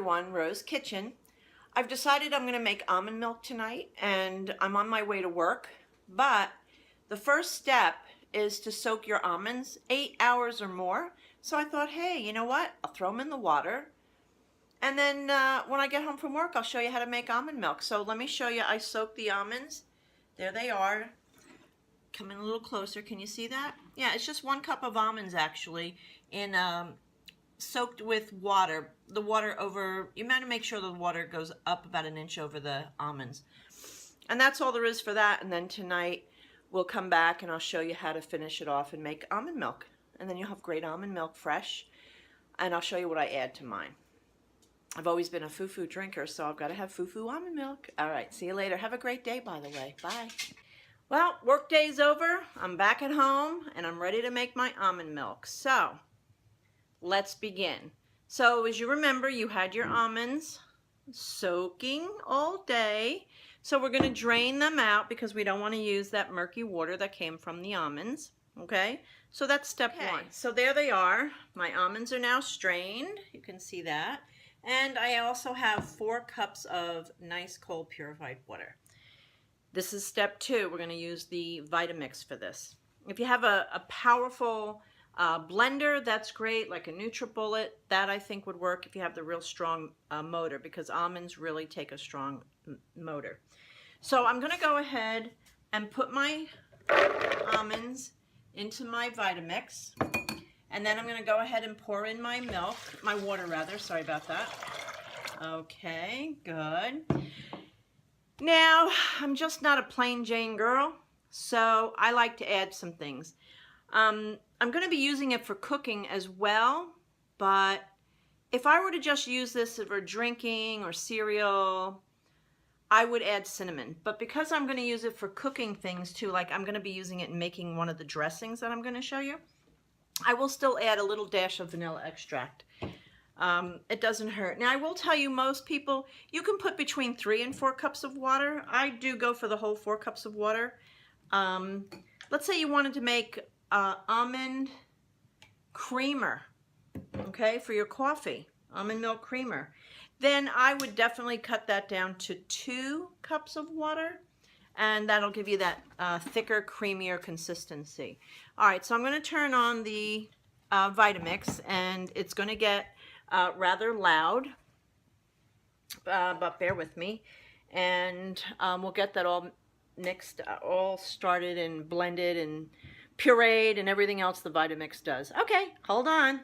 everyone, Rose Kitchen. I've decided I'm going to make almond milk tonight and I'm on my way to work, but the first step is to soak your almonds 8 hours or more. So I thought, hey, you know what? I'll throw them in the water and then when I get home from work, I'll show you how to make almond milk. So let me show you. I soaked the almonds. There they are. Come in a little closer. Can you see that? Yeah, it's just 1 cup of almonds actually in soaked with water. The water over, you want to make sure the water goes up about 1 inch over the almonds. And that's all there is for that. And then tonight we'll come back and I'll show you how to finish it off and make almond milk. And then you'll have great almond milk fresh. And I'll show you what I add to mine. I've always been a foo-foo drinker, so I've got to have foo-foo almond milk. All right, see you later. Have a great day, by the way. Bye. Well, work day's over. I'm back at home and I'm ready to make my almond milk. So let's begin. So as you remember, you had your almonds soaking all day. So we're going to drain them out because we don't want to use that murky water that came from the almonds. Okay, so that's step 1. So there they are. My almonds are now strained. You can see that. And I also have 4 cups of nice cold purified water. This is step 2. We're going to use the Vitamix for this. If you have a powerful blender, that's great, like a NutriBullet. That I think would work if you have the real strong motor, because almonds really take a strong motor. So I'm going to go ahead and put my almonds into my Vitamix. And then I'm going to go ahead and pour in my milk, my water rather, sorry about that. Okay, good. Now, I'm just not a plain Jane girl, so I like to add some things. I'm going to be using it for cooking as well, but if I were to just use this for drinking or cereal, I would add cinnamon. But because I'm going to use it for cooking things too, like I'm going to be using it in making one of the dressings that I'm going to show you, I will still add a little dash of vanilla extract. It doesn't hurt. Now I will tell you, most people, you can put between 3 and 4 cups of water. I do go for the whole 4 cups of water. Let's say you wanted to make almond creamer, okay, for your coffee, almond milk creamer. Then I would definitely cut that down to 2 cups of water. And that'll give you that thicker, creamier consistency. All right, so I'm going to turn on the Vitamix, and it's going to get rather loud, but bear with me. And we'll get that all mixed, all started and blended and pureed and everything else the Vitamix does. Okay, hold on.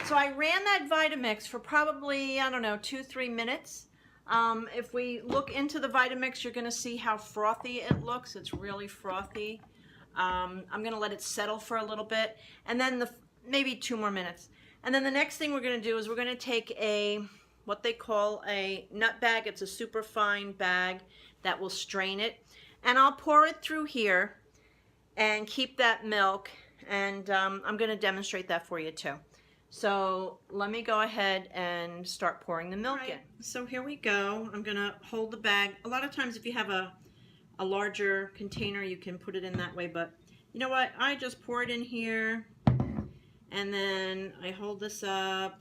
So I ran that Vitamix for probably, I don't know, 2-3 minutes. If we look into the Vitamix, you're going to see how frothy it looks. It's really frothy. I'm going to let it settle for a little bit, and then maybe 2 more minutes. And then the next thing we're going to do is we're going to take what they call a nut bag. It's a super fine bag that will strain it. And I'll pour it through here and keep that milk. And I'm going to demonstrate that for you too. So let me go ahead and start pouring the milk in. So here we go. I'm going to hold the bag. A lot of times if you have a larger container, you can put it in that way. But you know what? I just pour it in here. And then I hold this up.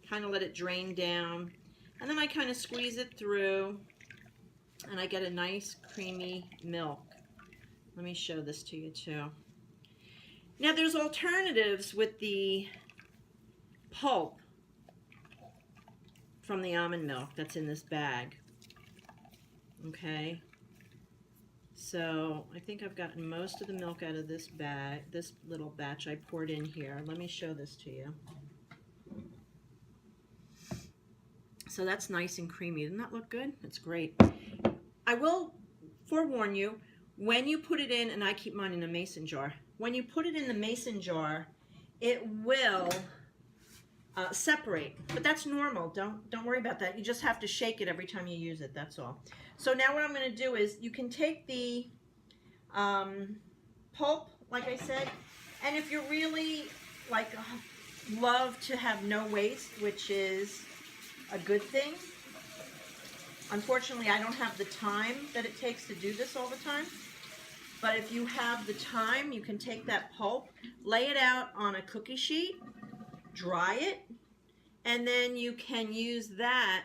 Kind of let it drain down. And then I kind of squeeze it through. And I get a nice creamy milk. Let me show this to you too. Now there's alternatives with the pulp from the almond milk that's in this bag. Okay, so I think I've gotten most of the milk out of this bag, this little batch I poured in here. Let me show this to you. So that's nice and creamy. Doesn't that look good? It's great. I will forewarn you, when you put it in, and I keep mine in a mason jar, when you put it in the mason jar, it will separate, but that's normal. Don't worry about that. You just have to shake it every time you use it. That's all. So now what I'm going to do is you can take the pulp, like I said, and if you really like love to have no waste, which is a good thing. Unfortunately, I don't have the time that it takes to do this all the time. But if you have the time, you can take that pulp, lay it out on a cookie sheet, dry it, And then you can use that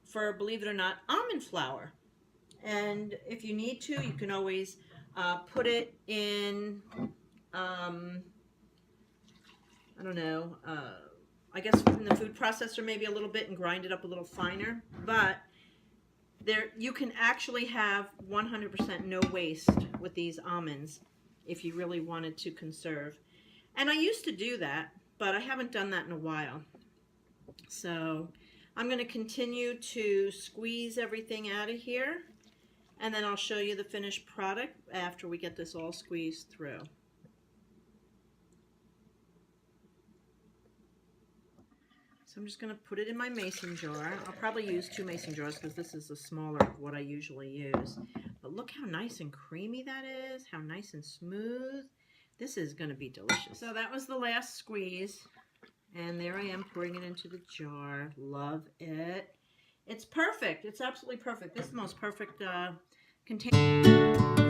for, believe it or not, almond flour. And if you need to, you can always put it in, I don't know, I guess in the food processor maybe a little bit and grind it up a little finer. But there, you can actually have 100% no waste with these almonds if you really wanted to conserve. And I used to do that, but I haven't done that in a while. So I'm going to continue to squeeze everything out of here, and then I'll show you the finished product after we get this all squeezed through. So I'm just going to put it in my mason jar. I'll probably use 2 mason jars because this is the smaller of what I usually use. But look how nice and creamy that is, how nice and smooth. This is going to be delicious. So that was the last squeeze. And there I am pouring it into the jar. Love it. It's perfect. It's absolutely perfect. This is the most perfect container.